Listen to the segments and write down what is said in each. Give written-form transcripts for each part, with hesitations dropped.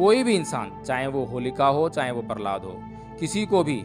कोई भी इंसान, चाहे वो होलिका हो, चाहे वो प्रहलाद हो, किसी को भी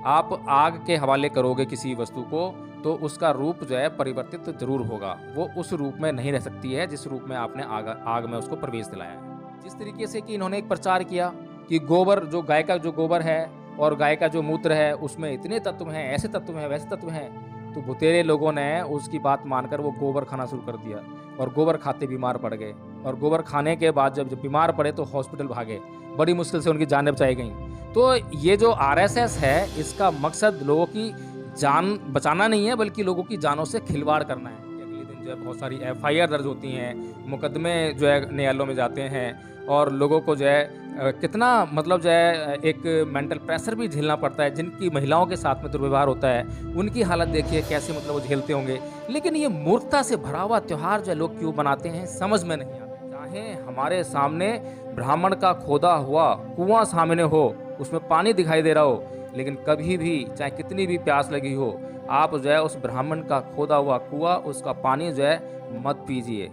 आप आग के हवाले करोगे किसी वस्तु को, तो उसका रूप जो है परिवर्तित ज़रूर होगा। वो उस रूप में नहीं रह सकती है जिस रूप में आपने आग आग में उसको प्रवेश दिलाया है। जिस तरीके से कि इन्होंने एक प्रचार किया कि गोबर, जो गाय का जो गोबर है और गाय का जो मूत्र है, उसमें इतने तत्व हैं, ऐसे तत्व हैं, वैसे तत्व हैं। तो भुतेरे लोगों ने उसकी बात मानकर वो गोबर खाना शुरू कर दिया और गोबर खाते बीमार पड़ गए। और गोबर खाने के बाद जब बीमार पड़े तो हॉस्पिटल भागे, बड़ी मुश्किल से उनकी जानें बचाई गईं। तो ये जो आरएसएस है, इसका मकसद लोगों की जान बचाना नहीं है, बल्कि लोगों की जानों से खिलवाड़ करना है। कि अगले दिन जो है बहुत सारी एफआईआर दर्ज होती हैं, मुकदमे जो है न्यायालयों में जाते हैं और लोगों को जो है कितना मतलब जो है एक मेंटल प्रेशर भी झेलना पड़ता है। जिनकी महिलाओं के साथ में दुर्व्यवहार होता है, उनकी हालत देखिए कैसे मतलब वो झेलते होंगे। लेकिन ये मूर्खता से भरा हुआ त्योहार जो है लोग क्यों बनाते हैं, समझ में नहीं आता। चाहे हमारे सामने ब्राह्मण का खोदा हुआ कुआं सामने हो, उसमें पानी दिखाई दे रहा हो, लेकिन कभी भी चाहे कितनी भी प्यास लगी हो, आप जो है उस ब्राह्मण का खोदा हुआ कुआं, उसका पानी जो है मत पीजिए।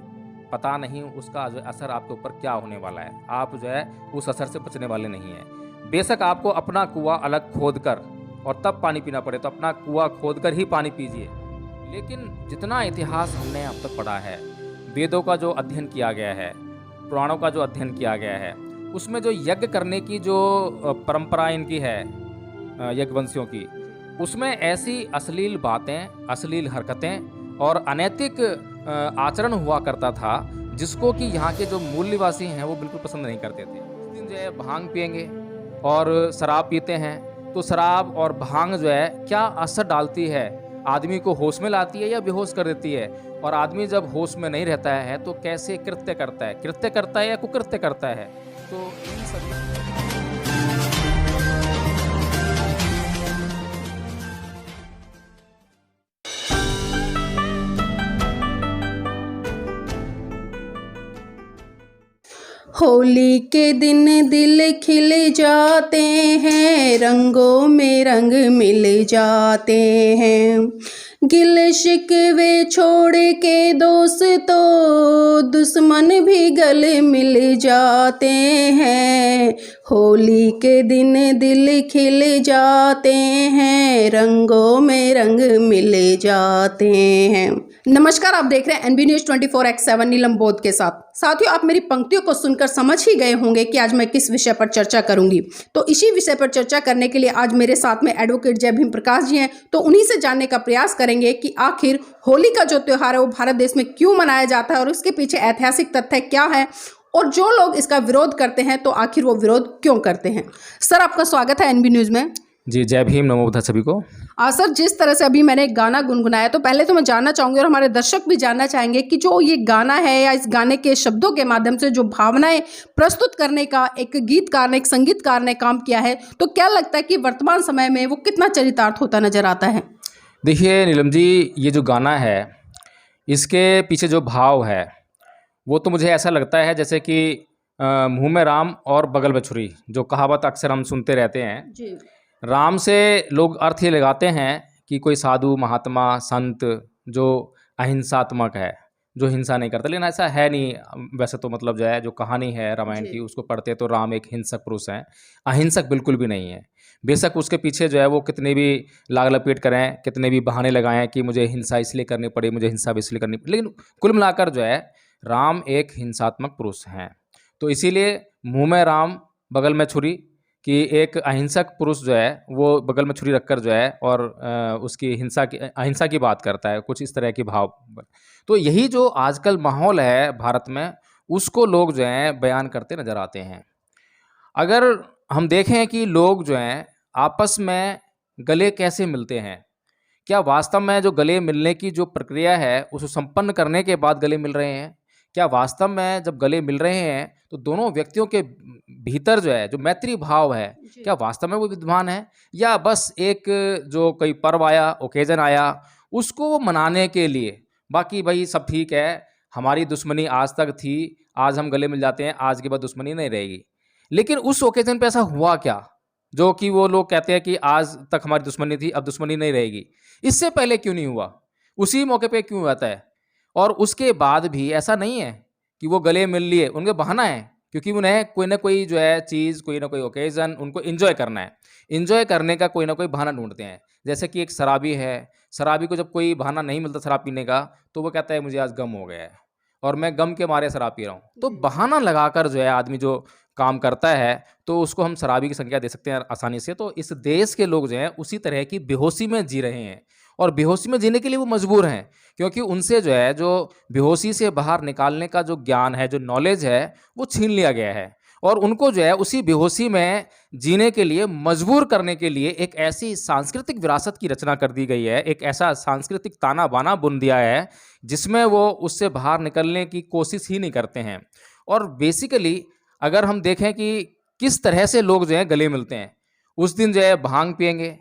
पता नहीं उसका जो असर आपके ऊपर क्या होने वाला है। आप जो है उस असर से बचने वाले नहीं हैं। बेशक आपको अपना कुआं अलग खोद कर और तब पानी पीना पड़े, तो अपना कुआं खोद कर ही पानी पीजिए। लेकिन जितना इतिहास हमने अब तक पढ़ा है, वेदों का जो अध्ययन किया गया है, पुराणों का जो अध्ययन किया गया है, उसमें जो यज्ञ करने की जो परंपरा इनकी है, यज्ञवंशियों की, उसमें ऐसी अश्लील बातें, अश्लील हरकतें और अनैतिक आचरण हुआ करता था, जिसको कि यहाँ के जो मूल निवासी हैं वो बिल्कुल पसंद नहीं करते थे। उस दिन जो है भांग पिएंगे और शराब पीते हैं, तो शराब और भांग जो है क्या असर डालती है, आदमी को होश में लाती है या बेहोश कर देती है। और आदमी जब होश में नहीं रहता है तो कैसे कृत्य करता है या कुकृत्य करता है। तो इन सभी होली के दिन दिल खिल जाते हैं, रंगों में रंग मिल जाते हैं। गिल शिकवे छोड़ के दोस्तों, दुश्मन भी गले मिल जाते हैं। होली के दिन दिल खिल जाते हैं, रंगों में रंग मिल जाते हैं। नमस्कार, आप देख रहे हैं एनबी न्यूज़ 24x7 नीलम बोध के साथ। साथियों, आप मेरी पंक्तियों को सुनकर समझ ही गए होंगे कि आज मैं किस विषय पर चर्चा करूंगी। तो इसी विषय पर चर्चा करने के लिए आज मेरे साथ में एडवोकेट जय भीम प्रकाश जी हैं। तो उन्हीं से जानने का प्रयास करेंगे कि आखिर होली का जो त्योहार है वो भारत देश में क्यों मनाया जाता है और इसके पीछे ऐतिहासिक तथ्य क्या है, और जो लोग इसका विरोध करते हैं तो आखिर वो विरोध क्यों करते हैं। सर, आपका स्वागत है एनबी न्यूज़ में। जी, जय भीम, नमो बुद्धाय सभी को। सर, जिस तरह से अभी मैंने एक गाना गुनगुनाया, तो पहले तो मैं जानना चाहूंगी और हमारे दर्शक भी जानना चाहेंगे कि जो ये गाना है या इस गाने के शब्दों के माध्यम से जो भावनाएं प्रस्तुत करने का एक गीतकार ने, एक संगीतकार ने काम किया है, तो क्या लगता है कि वर्तमान समय में वो कितना चरितार्थ होता नजर आता है। देखिए नीलम जी, ये जो गाना है, इसके पीछे जो भाव है वो तो मुझे ऐसा लगता है जैसे कि मुंह में राम और बगल में छुरी, जो कहावत अक्सर हम सुनते रहते हैं। जी। राम से लोग अर्थ ये लगाते हैं कि कोई साधु महात्मा संत जो अहिंसात्मक है, जो हिंसा नहीं करता, लेकिन ऐसा है नहीं। वैसे तो मतलब जो है, जो कहानी है रामायण की, उसको पढ़ते तो राम एक हिंसक पुरुष हैं, अहिंसक बिल्कुल भी नहीं है। बेशक उसके पीछे जो है वो कितने भी लाग लपेट करें, कितने भी बहाने लगाएं कि मुझे हिंसा इसलिए करनी पड़ी, मुझे हिंसा इसलिए करनी पड़ी, लेकिन कुल मिलाकर जो है राम एक हिंसात्मक पुरुष हैं। तो इसीलिए मुंह में राम बगल में छुरी, कि एक अहिंसक पुरुष जो है वो बगल में छुरी रखकर जो है और उसकी अहिंसा की बात करता है, कुछ इस तरह की भाव। तो यही जो आजकल माहौल है भारत में, उसको लोग जो हैं बयान करते नजर आते हैं। अगर हम देखें कि लोग जो हैं आपस में गले कैसे मिलते हैं, क्या वास्तव में जो गले मिलने की जो प्रक्रिया है उसको संपन्न करने के बाद गले मिल रहे हैं, क्या वास्तव में जब गले मिल रहे हैं तो दोनों व्यक्तियों के भीतर जो है, जो मैत्री भाव है, क्या वास्तव में वो विद्यमान है, या बस एक जो कोई पर्व आया, ओकेजन आया, उसको वो मनाने के लिए, बाकी भाई सब ठीक है, हमारी दुश्मनी आज तक थी, आज हम गले मिल जाते हैं, आज के बाद दुश्मनी नहीं रहेगी। लेकिन उस ओकेजन पे ऐसा हुआ क्या जो कि वो लोग कहते हैं कि आज तक हमारी दुश्मनी थी, अब दुश्मनी नहीं रहेगी। इससे पहले क्यों नहीं हुआ, उसी मौके पे क्यों हुआ है। और उसके बाद भी ऐसा नहीं है कि वो गले मिल लिए, उनके बहाना है क्योंकि उन्हें कोई ना कोई जो है चीज़, कोई ना कोई ओकेज़न उनको एन्जॉय करना है। एन्जॉय करने का कोई ना कोई बहाना ढूँढते हैं। जैसे कि एक शराबी है, शराबी को जब कोई बहाना नहीं मिलता शराब पीने का, तो वो कहता है मुझे आज गम हो गया है और मैं गम के मारे शराब पी रहा हूँ। तो जी। बहाना लगाकर जो है आदमी जो काम करता है, तो उसको हम शराबी की संज्ञा दे सकते हैं आसानी से। तो इस देश के लोग जो हैं उसी तरह की बेहोशी में जी रहे हैं और बेहोशी में जीने के लिए वो मजबूर हैं, क्योंकि उनसे जो है जो बेहोशी से बाहर निकालने का जो ज्ञान है, जो नॉलेज है, वो छीन लिया गया है और उनको जो है उसी बेहोशी में जीने के लिए मजबूर करने के लिए एक ऐसी सांस्कृतिक विरासत की रचना कर दी गई है, एक ऐसा सांस्कृतिक ताना-बाना बुन दिया है, जिसमें वो उससे बाहर निकलने की कोशिश ही नहीं करते हैं। और बेसिकली अगर हम देखें कि किस तरह से लोग जो हैं गले मिलते हैं, उस दिन जो है भांग पिएँगे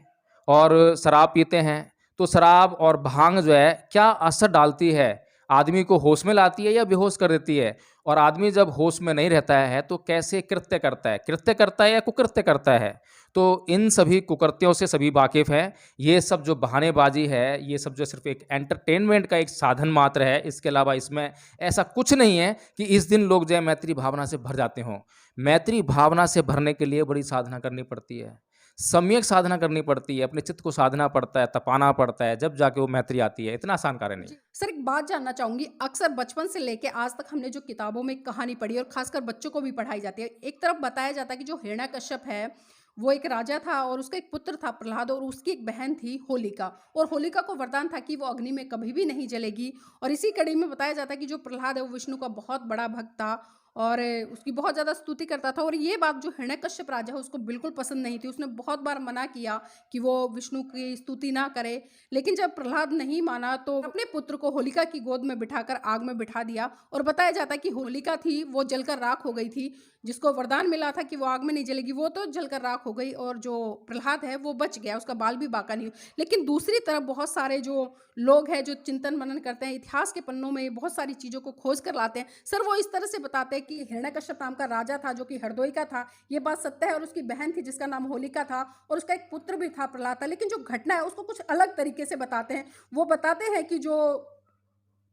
और शराब पीते हैं, तो शराब और भांग जो है क्या असर डालती है? आदमी को होश में लाती है या बेहोश कर देती है? और आदमी जब होश में नहीं रहता है तो कैसे कृत्य करता है? कृत्य करता है या कुकृत्य करता है? तो इन सभी कुकृत्यों से सभी वाकिफ़ हैं। ये सब जो बहानेबाज़ी है, ये सब जो सिर्फ़ एक एंटरटेनमेंट का एक साधन मात्र है, इसके अलावा इसमें ऐसा कुछ नहीं है कि इस दिन लोग जो है मैत्री भावना से भर जाते हों। मैत्री भावना से भरने के लिए बड़ी साधना करनी पड़ती है। सम्यक साधना करनी पड़ती है, अपने चित्त को साधना पड़ता है, तपाना पड़ता है, जब जाके वो मैत्री आती है। इतना आसान कार्य नहीं है। जी। सर, एक बात जानना चाहूँगी, अक्सर बचपन से लेके आज तक हमने जो किताबों में कहानी पढ़ी और ख़ासकर बच्चों को भी पढ़ाई जाती है, एक तरफ बताया जाता है कि जो हिरण्यकश्यप है, वो एक राजा था और उसका एक पुत्र था प्रहलाद और उसकी एक बहन थी होलिका और होलिका को वरदान था कि वो अग्नि में कभी भी नहीं जलेगी और इसी कड़ी में बताया जाता है कि जो प्रहलाद है वो विष्णु का बहुत बड़ा भक्त था और उसकी बहुत ज़्यादा स्तुति करता था और ये बात जो हिरण्यकश्यप राजा है उसको बिल्कुल पसंद नहीं थी। उसने बहुत बार मना किया कि वो विष्णु की स्तुति ना करे, लेकिन जब प्रहलाद नहीं माना तो अपने पुत्र को होलिका की गोद में बिठाकर आग में बिठा दिया और बताया जाता है कि होलिका थी वो जलकर राख हो गई थी, जिसको वरदान मिला था कि वो आग में नहीं जलेगी वो तो जलकर राख हो गई और जो प्रहलाद है वो बच गया, उसका बाल भी बाका नहीं हुआ। लेकिन दूसरी तरफ बहुत सारे जो लोग हैं जो चिंतन मनन करते हैं, इतिहास के पन्नों में बहुत सारी चीज़ों को खोज कर लाते हैं। सर, वो इस तरह से बताते हैं कि हिरण्यकश्यप नाम का राजा था जो कि हरदोई का था, ये बात सत्य है और उसकी बहन थी जिसका नाम होलिका था और उसका एक पुत्र भी था प्रहलाद था। लेकिन जो घटना है उसको कुछ अलग तरीके से बताते हैं। वो बताते हैं कि जो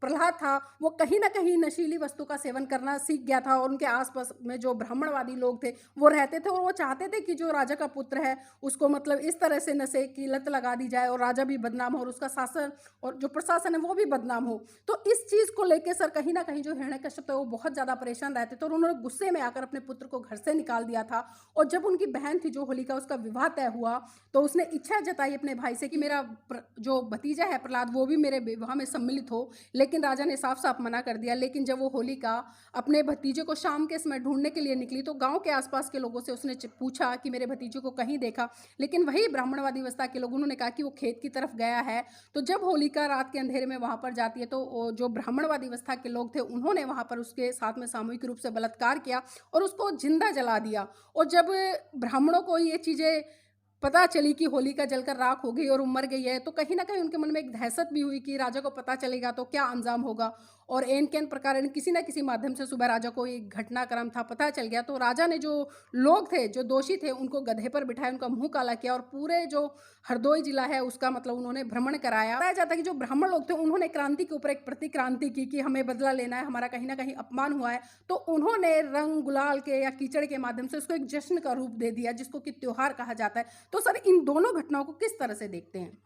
प्रहलाद था वो कहीं न कहीं नशीली वस्तु का सेवन करना सीख गया था और उनके आस-पास में जो ब्राह्मणवादी लोग थे, वो रहते थे और वो चाहते थे कि जो राजा का पुत्र है, उसको मतलब इस तरह से नशे की लत लगा दी जाए और राजा भी बदनाम हो और उसका शासन और जो प्रशासन है, वो भी बदनाम हो। तो इस चीज़ को लेके सर कहीं न कहीं जो हिरण्यकश्यप थे, वो बहुत ज़्यादा परेशान रहते थे और उन्होंने गुस्से में आकर अपने पुत्र को घर से निकाल दिया था और जब उनकी बहन थी जो होलिका, उसका विवाह तय हुआ, तो उसने इच्छा जताई अपने भाई से कि मेरा जो भतीजा है प्रहलाद, वो भी मेरे विवाह में सम्मिलित हो। लेकिन राजा ने साफ-साफ मना कर दिया। लेकिन जब वो होलिका अपने भतीजे को शाम के समय ढूँढने के लिए निकली, तो गाँव के आस-पास के लोगों से उसने पूछा कि मेरे भतीजे को कहीं देखा? लेकिन वही ब्राह्मणवादी अवस्था के लोग, उन्होंने कहा कि वो खेत की तरफ गया है। तो जब होलिका रात के अंधेरे में वहाँ पर जाती है, तो वो जो ब्राह्मणवादी अवस्था के लोग थे, उन्होंने वहाँ पर उसके साथ में सामूहिक रूप से बलात्कार किया और उसको जिंदा जला दिया। और जब ब्राह्मणों को ये चीज़ें पता चली कि होलिका जलकर राख हो गई और वो मर गई है, तो कहीं न कहीं उनके मन में एक दहशत भी हुई कि राजा को पता चलेगा तो क्या अंजाम होगा। और ऐन-कैन प्रकार किसी न किसी माध्यम से सुबह राजा को ये घटनाक्रम था पता चल गया, तो राजा ने जो लोग थे, जो दोषी थे, उनको गधे पर बिठाया, उनका मुँह काला किया और पूरे जो हरदोई जिला है उसका मतलब उन्होंने भ्रमण कराया। बताया जाता है कि जो ब्राह्मण लोग थे उन्होंने क्रांति के ऊपर एक प्रतिक्रांति की कि हमें बदला लेना है, हमारा कहीं न कहीं अपमान हुआ है। तो उन्होंने रंग गुलाल के या कीचड़ के माध्यम से उसको एक जश्न का रूप दे दिया जिसको कि त्योहार कहा जाता है। तो सर, इन दोनों घटनाओं को किस तरह से देखते हैं?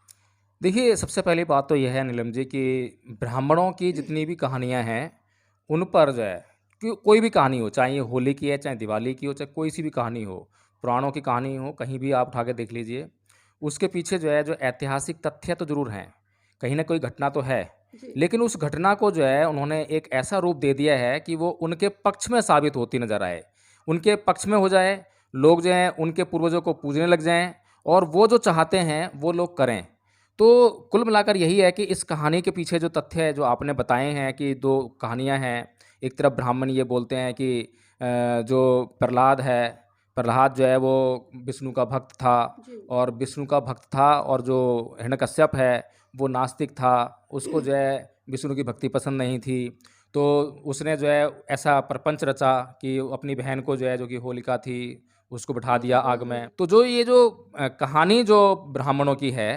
देखिए, सबसे पहली बात तो यह है नीलम जी कि ब्राह्मणों की जितनी भी कहानियाँ हैं, उन पर जो है कोई भी कहानी हो, चाहे ये होली की है, चाहे दिवाली की हो, चाहे कोई सी भी कहानी हो, पुराणों की कहानी हो, कहीं भी आप उठा के देख लीजिए, उसके पीछे जो है जो ऐतिहासिक तथ्य तो ज़रूर हैं, कहीं न कोई घटना तो है। जी। लेकिन उस घटना को जो है उन्होंने एक ऐसा रूप दे दिया है कि वो उनके पक्ष में साबित होती नज़र आए। उनके पक्ष में हो जाए, लोग जो हैं उनके पूर्वजों को पूजने लग जाएँ और वो जो चाहते हैं, वो लोग करें। तो कुल मिलाकर यही है कि इस कहानी के पीछे जो तथ्य है जो आपने बताए हैं कि 2 कहानियाँ हैं। एक तरफ ब्राह्मण ये बोलते हैं कि जो प्रहलाद है, प्रहलाद जो है वो विष्णु का भक्त था जी। और विष्णु का भक्त था और जो हिरण्यकश्यप है वो नास्तिक था। उसको जो है विष्णु की भक्ति पसंद नहीं थी। तो उसने जो है ऐसा प्रपंच रचा कि अपनी बहन को जो है जो कि होलिका थी, उसको बिठा दिया जी, आग जी। में। तो जो ये जो कहानी जो ब्राह्मणों की है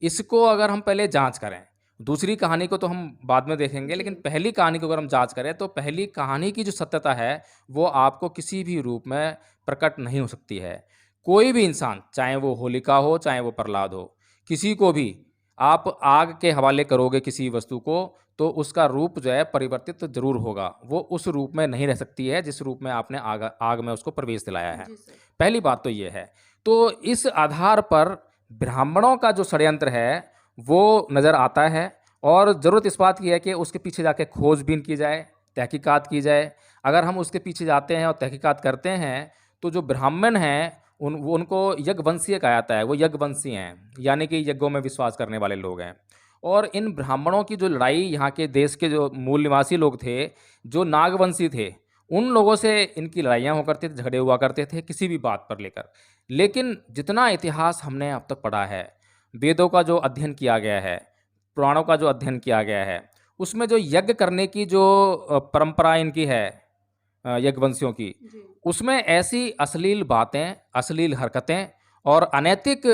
इसको अगर हम पहले जाँच करें, दूसरी कहानी को तो हम बाद में देखेंगे, लेकिन जी। पहली कहानी को अगर हम जांच करें तो पहली कहानी की जो सत्यता है वो आपको किसी भी रूप में प्रकट नहीं हो सकती है। कोई भी इंसान, चाहे वो होलिका हो, चाहे वो प्रहलाद हो, किसी को भी आप आग के हवाले करोगे किसी वस्तु को, तो उसका रूप जो है परिवर्तित ज़रूर होगा। वो उस रूप में नहीं रह सकती है जिस रूप में आपने आग आग में उसको प्रवेश दिलाया है। जी सर। पहली बात तो ये है। तो इस आधार पर ब्राह्मणों का जो षड्यंत्र है, वो नज़र आता है और ज़रूरत इस बात की है कि उसके पीछे जाके खोजबीन की जाए, तहकीकात की जाए। अगर हम उसके पीछे जाते हैं और तहकीकात करते हैं, तो जो ब्राह्मण हैं, उनको यज्ञवंशीय कहा जाता है, वो यज्ञवंशी हैं, यानी कि यज्ञों में विश्वास करने वाले लोग हैं। और इन ब्राह्मणों की जो लड़ाई यहाँ के देश के जो मूल निवासी लोग थे, जो नागवंशी थे, उन लोगों से इनकी लड़ाइयाँ हुआ करती थी, झगड़े हुआ करते थे किसी भी बात पर लेकर। लेकिन जितना इतिहास हमने अब तक पढ़ा है, वेदों का जो अध्ययन किया गया है, पुराणों का जो अध्ययन किया गया है, उसमें जो यज्ञ करने की जो परंपरा इनकी है, यज्ञवंशियों की, जी। उसमें ऐसी अश्लील बातें, अश्लील हरकतें और अनैतिक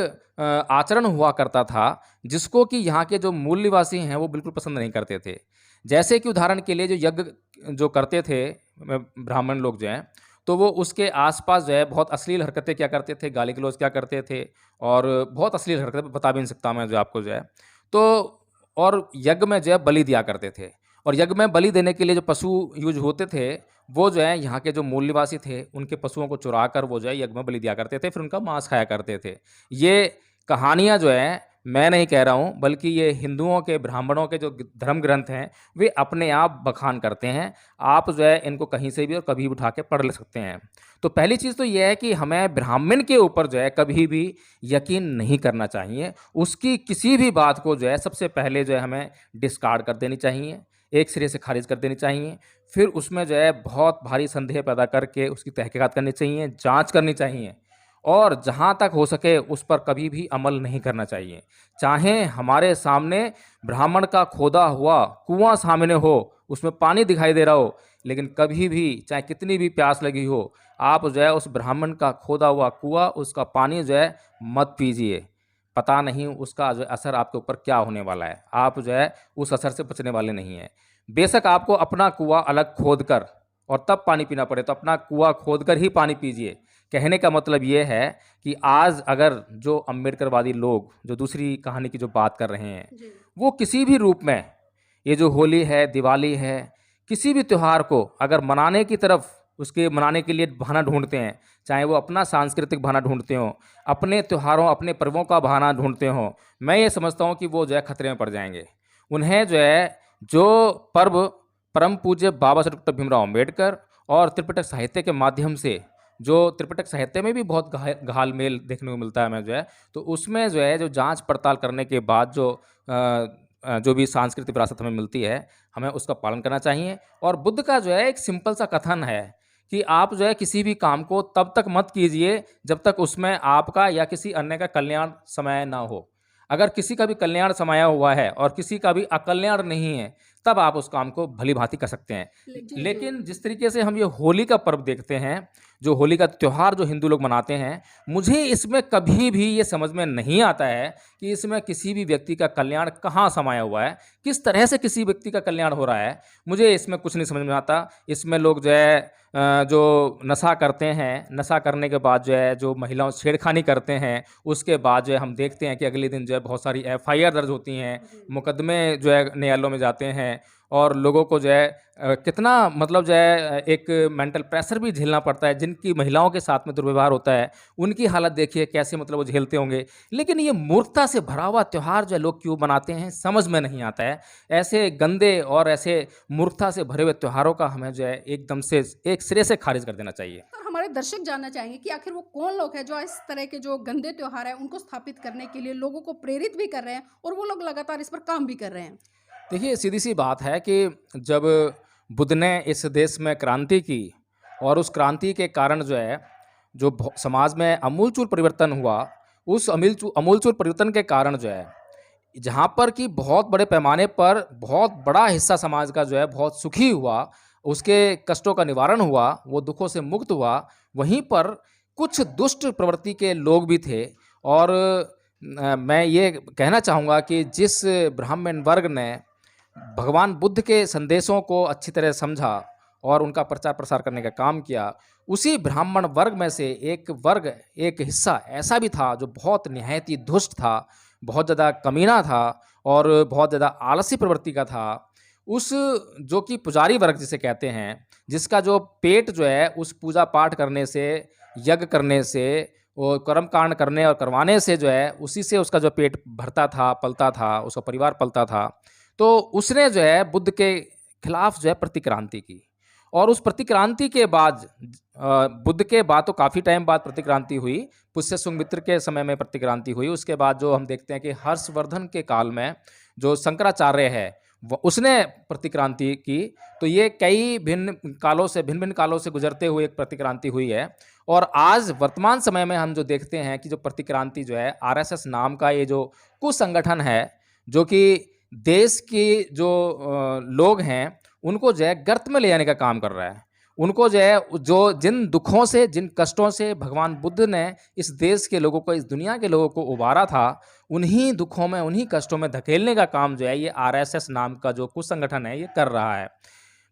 आचरण हुआ करता था, जिसको कि यहाँ के जो मूल निवासी हैं, वो बिल्कुल पसंद नहीं करते थे। जैसे कि उदाहरण के लिए जो यज्ञ जो करते थे ब्राह्मण लोग जो हैं, तो वो उसके आस-पास जो है बहुत अश्लील हरकतें किया करते थे, गाली-गलौज किया करते थे और बहुत अश्लील हरकतें बता भी नहीं सकता मैं जो आपको जो है। तो और यज्ञ में जो है बलि दिया करते थे और यज्ञ में बलि देने के लिए जो पशु यूज़ होते थे, वो जो है यहाँ के जो मूल निवासी थे, उनके पशुओं को चुरा कर वो जो है यज्ञ में बलि दिया करते थे, फिर उनका मांस खाया करते थे। ये कहानियाँ जो हैं, मैं नहीं कह रहा हूँ, बल्कि ये हिंदुओं के, ब्राह्मणों के जो धर्म ग्रंथ हैं, वे अपने आप बखान करते हैं। आप जो है इनको कहीं से भी और कभी भी उठा के पढ़ ले सकते हैं। तो पहली चीज़ तो ये है कि हमें ब्राह्मण के ऊपर जो है कभी भी यकीन नहीं करना चाहिए। उसकी किसी भी बात को जो है सबसे पहले जो है हमें डिस्कार्ड कर देनी चाहिए, एक सिरे से खारिज कर देनी चाहिए। फिर उसमें जो है बहुत भारी संदेह पैदा करके उसकी तहकीकात करनी चाहिए, जाँच करनी चाहिए और जहाँ तक हो सके उस पर कभी भी अमल नहीं करना चाहिए। चाहे हमारे सामने ब्राह्मण का खोदा हुआ कुआँ सामने हो, उसमें पानी दिखाई दे रहा हो, लेकिन कभी भी चाहे कितनी भी प्यास लगी हो, आप जो है उस ब्राह्मण का खोदा हुआ कुआँ, उसका पानी जो है मत पीजिए। पता नहीं उसका जो असर आपके ऊपर क्या होने वाला है। आप जो है उस असर से बचने वाले नहीं हैं। बेशक आपको अपना कुआँ अलग खोद कर और तब पानी पीना पड़े, तो अपना कुआँ खोद कर ही पानी पीजिए। कहने का मतलब ये है कि आज अगर जो अम्बेडकरवादी लोग, जो दूसरी कहानी की जो बात कर रहे हैं, जी। वो किसी भी रूप में ये जो होली है, दिवाली है, किसी भी त्योहार को अगर मनाने की तरफ, उसके मनाने के लिए बहाना ढूँढते हैं, चाहे वो अपना सांस्कृतिक बहाना ढूँढते हों, अपने त्योहारों, अपने पर्वों का बहाना ढूँढते हों, मैं ये समझता हूँ कि वो जो है खतरे में पड़ जाएँगे। उन्हें जो है, जो पर्व परम पूज्य बाबा साहेब डॉक्टर भीमराव अम्बेडकर और त्रिपिटक साहित्य के माध्यम से, जो त्रिपिटक साहित्य में भी बहुत घाल-मेल देखने को मिलता है हमें जो है, तो उसमें जो है जो जाँच-पड़ताल करने के बाद जो भी सांस्कृतिक विरासत हमें मिलती है, हमें उसका पालन करना चाहिए। और बुद्ध का जो है एक सिंपल सा कथन है कि आप जो है किसी भी काम को तब तक मत कीजिए जब तक उसमें आपका या किसी अन्य का कल्याण समाया ना हो। अगर किसी का भी कल्याण समाया हुआ है और किसी का भी अकल्याण नहीं है, तब आप उस काम को भली-भाँति कर सकते हैं। जी, जी। लेकिन जिस तरीके से हम ये होली का पर्व देखते हैं, जो होली का त्योहार जो हिंदू लोग मनाते हैं, मुझे इसमें कभी भी ये समझ में नहीं आता है कि इसमें किसी भी व्यक्ति का कल्याण कहाँ समाया हुआ है, किस तरह से किसी व्यक्ति का कल्याण हो रहा है, मुझे इसमें कुछ नहीं समझ में आता। इसमें लोग जो है जो नशा करते हैं, नशा करने के बाद जो है जो महिलाओं से छेड़खानी करते हैं, उसके बाद जो है हम देखते हैं कि अगले दिन जो है बहुत सारी एफआईआर दर्ज होती हैं, जी। मुकदमे जो है न्यायालयों में जाते हैं और लोगों को जो है कितना मतलब जो है एक मेंटल प्रेशर भी झेलना पड़ता है। जिनकी महिलाओं के साथ में दुर्व्यवहार होता है, उनकी हालत देखिए कैसे मतलब वो झेलते होंगे। लेकिन ये मूर्खता से भरा हुआ त्योहार जो है लोग क्यों मनाते हैं, समझ में नहीं आता है। ऐसे गंदे और ऐसे मूर्खता से भरे हुए त्योहारों का हमें जो है एकदम से एक सिरे से खारिज कर देना चाहिए। और हमारे दर्शक जानना चाहेंगे कि आखिर वो कौन लोग हैं जो इस तरह के जो गंदे त्योहार हैं उनको स्थापित करने के लिए लोगों को प्रेरित भी कर रहे हैं और वो लोग लगातार इस पर काम भी कर रहे हैं? देखिए, सीधी-सी बात है कि जब बुद्ध ने इस देश में क्रांति की और उस क्रांति के कारण जो है, जो समाज में आमूल-चूल परिवर्तन हुआ, उस आमूल-चूल परिवर्तन के कारण जो है, जहाँ पर कि बहुत बड़े पैमाने पर बहुत बड़ा हिस्सा समाज का जो है बहुत सुखी हुआ, उसके कष्टों का निवारण हुआ, वो दुखों से मुक्त हुआ, वहीं पर कुछ दुष्ट प्रवृत्ति के लोग भी थे और मैं ये कहना चाहूँगा कि जिस ब्राह्मण वर्ग ने भगवान बुद्ध के संदेशों को अच्छी तरह समझा और उनका प्रचार प्रसार करने का काम किया, उसी ब्राह्मण वर्ग में से एक वर्ग, एक हिस्सा ऐसा भी था जो बहुत निहायत ही दुष्ट था, बहुत ज़्यादा कमीना था और बहुत ज़्यादा आलसी प्रवृत्ति का था। उस जो कि पुजारी वर्ग जिसे कहते हैं, जिसका जो पेट जो है उस पूजा पाठ करने से, यज्ञ करने से, वो कर्मकांड करने और करवाने से जो है, उसी से उसका जो पेट भरता था, पलता था, उसका परिवार पलता था। तो उसने जो है बुद्ध के खिलाफ जो है प्रतिक्रांति की और उस प्रतिक्रांति के बाद बुद्ध के बाद तो काफ़ी टाइम बाद प्रतिक्रांति हुई, पुष्य सुंगमित्र के समय में प्रतिक्रांति हुई। उसके बाद जो हम देखते हैं कि हर्षवर्धन के काल में जो शंकराचार्य है उसने प्रतिक्रांति की। तो ये कई भिन्न कालों से गुजरते हुए एक प्रतिक्रांति हुई है। और आज वर्तमान समय में हम जो देखते हैं कि जो प्रतिक्रांति जो है आरएसएस नाम का ये जो कुसंगठन है, जो कि देश के जो लोग हैं उनको जो है गर्त में ले जाने का काम कर रहा है। उनको जो है जो जिन दुखों से, जिन कष्टों से भगवान बुद्ध ने इस देश के लोगों को, इस दुनिया के लोगों को उबारा था, उन्हीं दुखों में, उन्हीं कष्टों में धकेलने का काम जो है ये आरएसएस नाम का जो कुसंगठन है ये कर रहा है।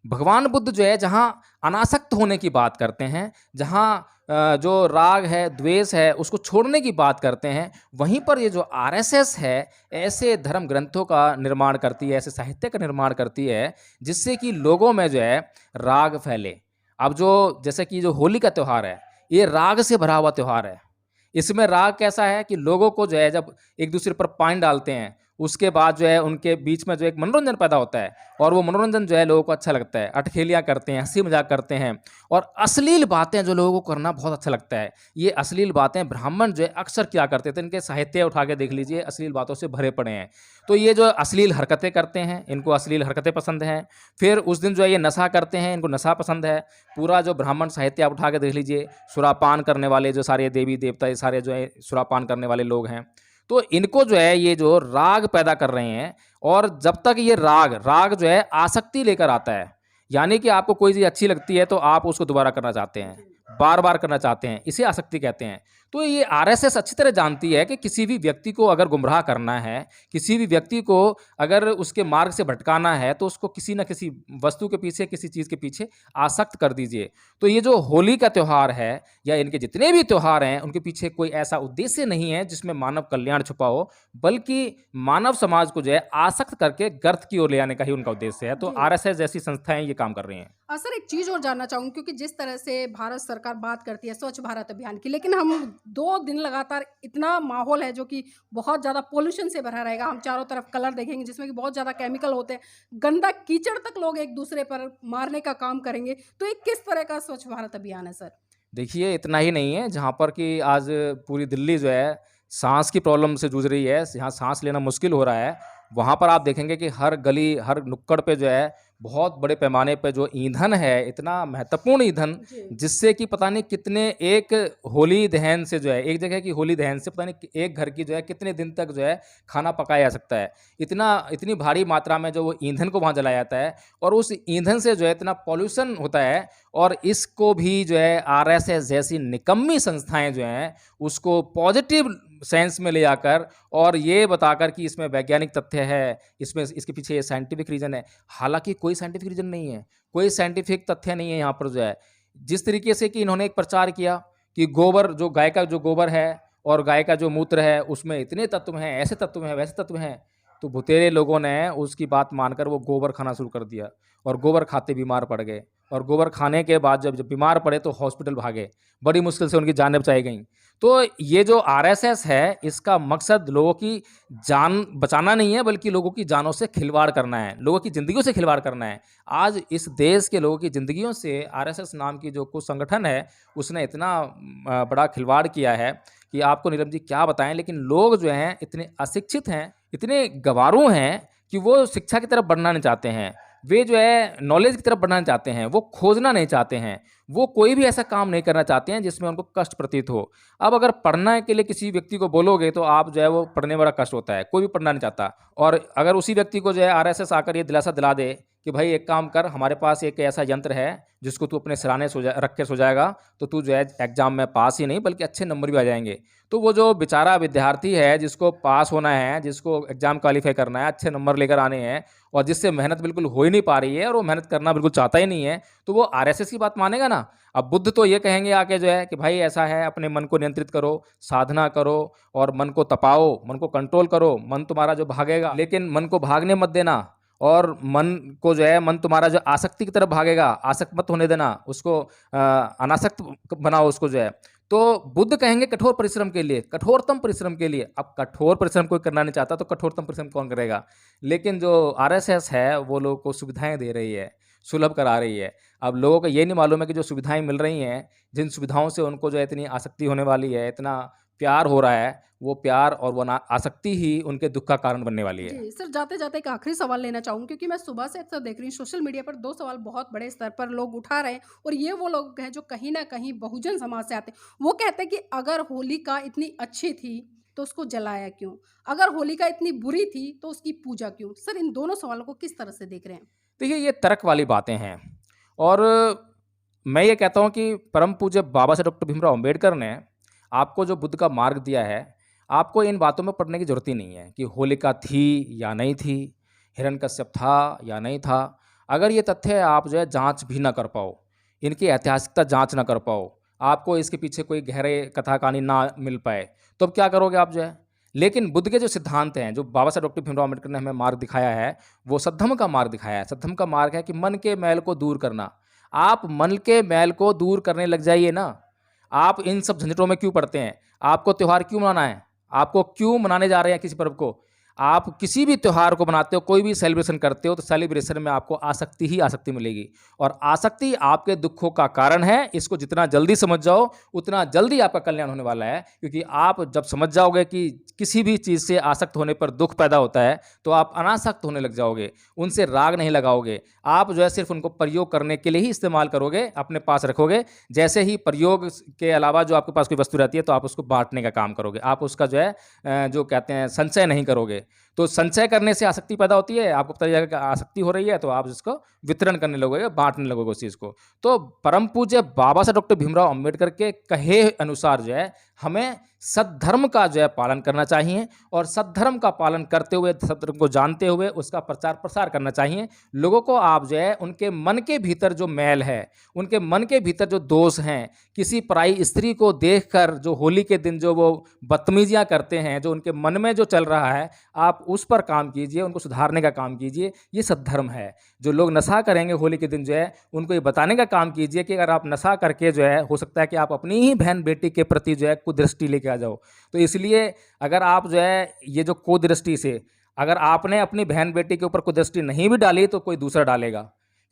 भगवान बुद्ध जो है जहाँ अनासक्त होने की बात करते हैं, जहाँ जो राग है, द्वेष है, उसको छोड़ने की बात करते हैं, वहीं पर ये जो आरएसएस है ऐसे धर्म ग्रंथों का निर्माण करती है, ऐसे साहित्य का निर्माण करती है जिससे कि लोगों में जो है राग फैले। अब जो जैसे कि जो होली का त्यौहार है, ये राग से भरा हुआ त्यौहार है। इसमें राग कैसा है कि लोगों को जो है जब एक दूसरे पर पानी डालते हैं, उसके बाद जो है उनके बीच में जो एक मनोरंजन पैदा होता है और वो मनोरंजन जो है लोगों को अच्छा लगता है। अठखेलियाँ करते हैं, हंसी मजाक करते हैं और अश्लील बातें जो लोगों को करना बहुत अच्छा लगता है। ये अश्लील बातें ब्राह्मण जो है अक्सर क्या करते थे, इनके साहित्य उठा के देख लीजिए, अश्लील बातों से भरे पड़े हैं। तो ये जो अश्लील हरकतें करते हैं, इनको अश्लील हरकतें पसंद हैं। फिर उस दिन जो है ये नशा करते हैं, इनको नशा पसंद है। पूरा जो ब्राह्मण साहित्य आप उठा के देख लीजिए, सुरापान करने वाले जो सारे देवी देवता, ये सारे जो है सुरापान करने वाले लोग हैं। तो इनको जो है ये जो राग पैदा कर रहे हैं और जब तक ये राग जो है आसक्ति लेकर आता है, यानी कि आपको कोई चीज़ अच्छी लगती है तो आप उसको दोबारा करना चाहते हैं, बार बार करना चाहते हैं, इसे आसक्ति कहते हैं। तो ये आरएसएस अच्छी तरह जानती है कि किसी भी व्यक्ति को अगर गुमराह करना है, किसी भी व्यक्ति को अगर उसके मार्ग से भटकाना है, तो उसको किसी न किसी वस्तु के पीछे, किसी चीज़ के पीछे आसक्त कर दीजिए। तो ये जो होली का त्यौहार है या इनके जितने भी त्यौहार हैं, उनके पीछे कोई ऐसा उद्देश्य नहीं है जिसमें मानव कल्याण छुपा हो, बल्कि मानव समाज को जो है आसक्त करके गर्त की ओर ले आने का ही उनका उद्देश्य है। तो आरएसएस जैसी संस्थाएं ये काम कर रही हैं। सर एक चीज़ और जानना चाहूँगी, क्योंकि जिस तरह से भारत सरकार बात करती है स्वच्छ भारत अभियान की, लेकिन हम 2 दिन लगातार इतना माहौल है जो कि बहुत ज़्यादा पोल्यूशन से भरा रहेगा। हम चारों तरफ कलर देखेंगे जिसमें कि बहुत ज़्यादा केमिकल होते हैं, गंदा कीचड़ तक लोग एक दूसरे पर मारने का काम करेंगे। तो ये किस तरह का स्वच्छ भारत अभियान है सर? देखिए, इतना ही नहीं है, जहाँ पर कि आज पूरी दिल्ली जो है साँस की प्रॉब्लम से जूझ रही है, जहाँ साँस लेना मुश्किल हो रहा है, वहाँ पर आप देखेंगे कि हर गली, हर नुक्कड़ पे जो है बहुत बड़े पैमाने पे जो ईंधन है, इतना महत्वपूर्ण ईंधन, जिससे कि पता नहीं कितने एक होली दहन से जो है, एक जगह की होली दहन से पता नहीं कि एक घर की जो है कितने दिन तक जो है खाना पकाया जा सकता है। इतनी भारी मात्रा में जो वो ईंधन को वहाँ जलाया जाता है और उस ईंधन से जो है इतना पॉल्यूशन होता है और इसको भी जो है आरएसएस जैसी निकम्मी संस्थाएं जो हैं उसको पॉजिटिव सेंस में ले जाकर और ये बताकर कि इसमें वैज्ञानिक तथ्य है, इसमें इसके पीछे साइंटिफिक रीज़न है। हालांकि कोई साइंटिफिक रीज़न नहीं है, कोई साइंटिफिक तथ्य नहीं है यहाँ पर जो है। जिस तरीके से कि इन्होंने एक प्रचार किया कि गोबर, जो गाय का जो गोबर है और गाय का जो मूत्र है, उसमें इतने तत्व हैं, ऐसे तत्व हैं, वैसे तत्व हैं, तो भुतेरे लोगों ने उसकी बात मानकर वो गोबर खाना शुरू कर दिया और गोबर खाते बीमार पड़ गए और गोबर खाने के बाद जब बीमार पड़े तो हॉस्पिटल भागे, बड़ी मुश्किल से उनकी जानें बचाई गई। तो ये जो आरएसएस है, इसका मकसद लोगों की जान बचाना नहीं है, बल्कि लोगों की जानों से खिलवाड़ करना है, लोगों की ज़िंदगियों से खिलवाड़ करना है। आज इस देश के लोगों की ज़िंदगियों से आरएसएस नाम की जो कुछ संगठन है, उसने इतना बड़ा खिलवाड़ किया है कि आपको नीलम जी क्या बताएं। लेकिन लोग जो हैं इतने अशिक्षित हैं, इतने गंवारू हैं कि वो शिक्षा की तरफ बढ़ना नहीं चाहते हैं, वे जो है नॉलेज की तरफ बढ़ना नहीं चाहते हैं, वो खोजना नहीं चाहते हैं, वो कोई भी ऐसा काम नहीं करना चाहते हैं जिसमें उनको कष्ट प्रतीत हो। अब अगर पढ़ने के लिए किसी व्यक्ति को बोलोगे तो आप जो है वो पढ़ने में बड़ा कष्ट होता है, कोई भी पढ़ना नहीं चाहता। और अगर उसी व्यक्ति को जो है आरएसएस आकर ये दिलासा दिला दे कि भाई एक काम कर, हमारे पास एक ऐसा यंत्र है जिसको तू अपने सिरहाने रख के सो जाएगा, तो तू जो है एग्जाम में पास ही नहीं बल्कि अच्छे नंबर भी आ जाएंगे। तो वो जो बेचारा विद्यार्थी है जिसको पास होना है, जिसको एग्जाम क्वालिफाई करना है, अच्छे नंबर लेकर आने हैं, और जिससे मेहनत बिल्कुल हो ही नहीं पा रही है और वो मेहनत करना बिल्कुल चाहता ही नहीं है, तो वो आरएसएस की बात मानेगा ना। अब बुद्ध तो ये कहेंगे आके जो है कि भाई ऐसा है, अपने मन को नियंत्रित करो, साधना करो और मन को तपाओ, मन को कंट्रोल करो, मन तुम्हारा जो भागेगा, लेकिन मन को भागने मत देना। और मन को जो है, मन तुम्हारा जो आसक्ति की तरफ भागेगा, आसक्त मत होने देना उसको, अनासक्त बनाओ उसको जो है। तो बुद्ध कहेंगे कठोर परिश्रम के लिए, कठोरतम परिश्रम के लिए। अब कठोर परिश्रम कोई करना नहीं चाहता तो कठोरतम परिश्रम कौन करेगा। लेकिन जो आरएसएस है वो लोगों को सुविधाएं दे रही है, सुलभ करा रही है। अब लोगों को ये नहीं मालूम है कि जो सुविधाएं मिल रही हैं, जिन सुविधाओं से उनको जो है इतनी आसक्ति होने वाली है, इतना प्यार हो रहा है, वो प्यार और वो आसक्ति ही उनके दुख का कारण बनने वाली है। जी, सर जाते-जाते एक आखिरी सवाल लेना चाहूँगी क्योंकि मैं सुबह से अक्सर देख रही हूँ सोशल मीडिया पर 2 सवाल बहुत बड़े स्तर पर लोग उठा रहे हैं और ये वो लोग हैं जो कहीं न कहीं बहुजन समाज से आते हैं। वो कहते हैं कि अगर होलिका इतनी अच्छी थी, तो उसको जलाया क्यों? अगर होलिका इतनी बुरी थी, तो उसकी पूजा क्यों? सर इन दोनों सवालों को किस तरह से देख रहे हैं? देखिए, ये तर्क वाली बातें हैं और मैं ये कहता हूँ कि परम पूज्य बाबा साहब डॉक्टर भीमराव अम्बेडकर ने आपको जो बुद्ध का मार्ग दिया है, आपको इन बातों में पड़ने की ज़रूरत ही नहीं है कि होलिका थी या नहीं थी, हिरण्यकश्यप था या नहीं था। अगर ये तथ्य आप जो है जाँच भी ना कर पाओ, इनकी ऐतिहासिकता जाँच ना कर पाओ, आपको इसके पीछे कोई गहरे कथा कहानी ना मिल पाए, तो अब क्या करोगे आप जो है? लेकिन बुद्ध के जो सिद्धांत हैं, जो बाबा साहब डॉक्टर भीमराव अम्बेडकर ने हमें मार्ग दिखाया है, वो सद्धम्म का मार्ग दिखाया है। सद्धम्म का मार्ग है कि मन के मैल को दूर करना। आप मन के मैल को दूर करने लग जाइए ना। आप इन सब झंझटों में क्यों पड़ते हैं? आपको त्योहार क्यों मनाना है? आपको क्यों मनाने जा रहे हैं किसी पर्व को? आप किसी भी त्योहार को मनाते हो, कोई भी सेलिब्रेशन करते हो, तो सेलिब्रेशन में आपको आसक्ति ही आसक्ति मिलेगी और आसक्ति आपके दुखों का कारण है। इसको जितना जल्दी समझ जाओ, उतना जल्दी आपका कल्याण होने वाला है, क्योंकि आप जब समझ जाओगे कि किसी भी चीज़ से आसक्त होने पर दुख पैदा होता है, तो आप अनासक्त होने लग जाओगे, उनसे राग नहीं लगाओगे। आप जो है सिर्फ़ उनको प्रयोग करने के लिए ही इस्तेमाल करोगे, अपने पास रखोगे। जैसे ही प्रयोग के अलावा जो आपके पास कोई वस्तु रहती है, तो आप उसको बाँटने का काम करोगे। आप उसका जो है जो कहते हैं संचय नहीं करोगे। तो संचय करने से आसक्ति पैदा होती है, आपको पता चलेगा कि आसक्ति हो रही है, तो आप इसको वितरण करने लगोगे, बाँटने लगोगे उस चीज़ को। तो परम पूज्य बाबा साहब डॉक्टर भीमराव अम्बेडकर के कहे अनुसार जो है, हमें सद्धर्म का जो है पालन करना चाहिए और सद्धर्म का पालन करते हुए, सद्धर्म को जानते हुए उसका प्रचार प्रसार करना चाहिए। लोगों को आप जो है उनके मन के भीतर जो मैल है, उनके मन के भीतर जो दोष हैं, किसी पराई स्त्री को देखकर जो होली के दिन जो वो बदतमीजियाँ करते हैं, जो उनके मन में जो चल रहा है, आप उस पर काम कीजिए, उनको सुधारने का काम कीजिए। ये सद्धर्म है। जो लोग नशा करेंगे होली के दिन जो है, उनको ये बताने का काम कीजिए कि अगर आप नशा करके जो है, हो सकता है कि आप अपनी ही बहन-बेटी के प्रति जो है कुदृष्टि लेके आ जाओ। तो इसलिए अगर आप जो है ये जो कुदृष्टि से, अगर आपने अपनी बहन-बेटी के ऊपर कुदृष्टि नहीं भी डाली, तो कोई दूसरा डालेगा।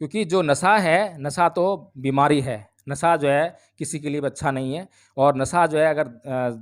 क्योंकि जो नशा है, नशा तो बीमारी है। नशा जो है किसी के लिए भी अच्छा नहीं है और नशा जो है अगर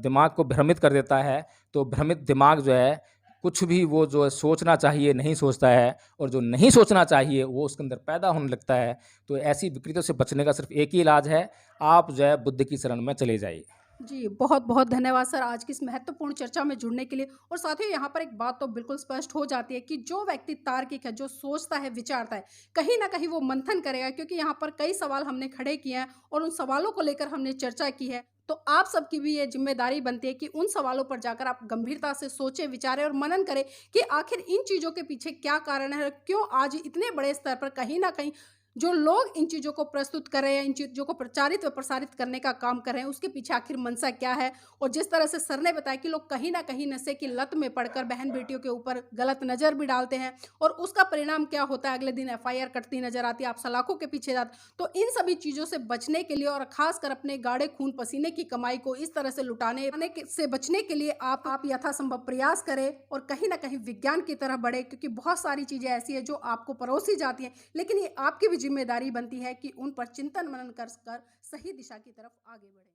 दिमाग को भ्रमित कर देता है, तो भ्रमित दिमाग जो है कुछ भी वो जो है सोचना चाहिए नहीं सोचता है और जो नहीं सोचना चाहिए वो उसके अंदर पैदा होने लगता है। तो ऐसी विकृतियों से बचने का सिर्फ एक ही इलाज है, आप जो है बुद्ध की शरण में चले जाइए। जी, बहुत-बहुत धन्यवाद सर आज की इस महत्वपूर्ण चर्चा में जुड़ने के लिए और साथ ही यहाँ पर एक बात तो बिल्कुल स्पष्ट हो जाती है कि जो व्यक्ति तार्किक है, जो सोचता है, विचारता है, कहीं न कहीं वो मंथन करेगा क्योंकि यहाँ पर कई सवाल हमने खड़े किए हैं और उन सवालों को लेकर हमने चर्चा की है। तो आप सबकी भी ये ज़िम्मेदारी बनती है कि उन सवालों पर जाकर आप गंभीरता से सोचें, विचारें और मनन करें कि आखिर इन चीज़ों के पीछे क्या कारण है और क्यों आज इतने बड़े स्तर पर कहीं न कहीं जो लोग इन चीज़ों को प्रस्तुत कर रहे हैं, इन चीज़ों को प्रचारित व प्रसारित करने का काम कर रहे हैं, उसके पीछे आखिर मंशा क्या है? और जिस तरह से सर ने बताया कि लोग कहीं न कहीं नशे की लत में पड़कर बहन-बेटियों के ऊपर गलत नज़र भी डालते हैं और उसका परिणाम क्या होता है, अगले दिन एफआईआर कटती नज़र आती है, आप सलाखों के पीछे जाते। तो इन सभी चीज़ों से बचने के लिए और ख़ासकर अपने गाढ़े खून-पसीने की कमाई को इस तरह से लुटाने से बचने के लिए आप यथासंभव प्रयास करें और कहीं न कहीं विज्ञान की तरफ बढ़ें क्योंकि बहुत सारी चीज़ें ऐसी हैं जो आपको परोसी जाती हैं, लेकिन ये आपकी भी ज़िम्मेदारी बनती है कि उन पर चिंतन मनन कर सही दिशा की तरफ आगे बढ़ें।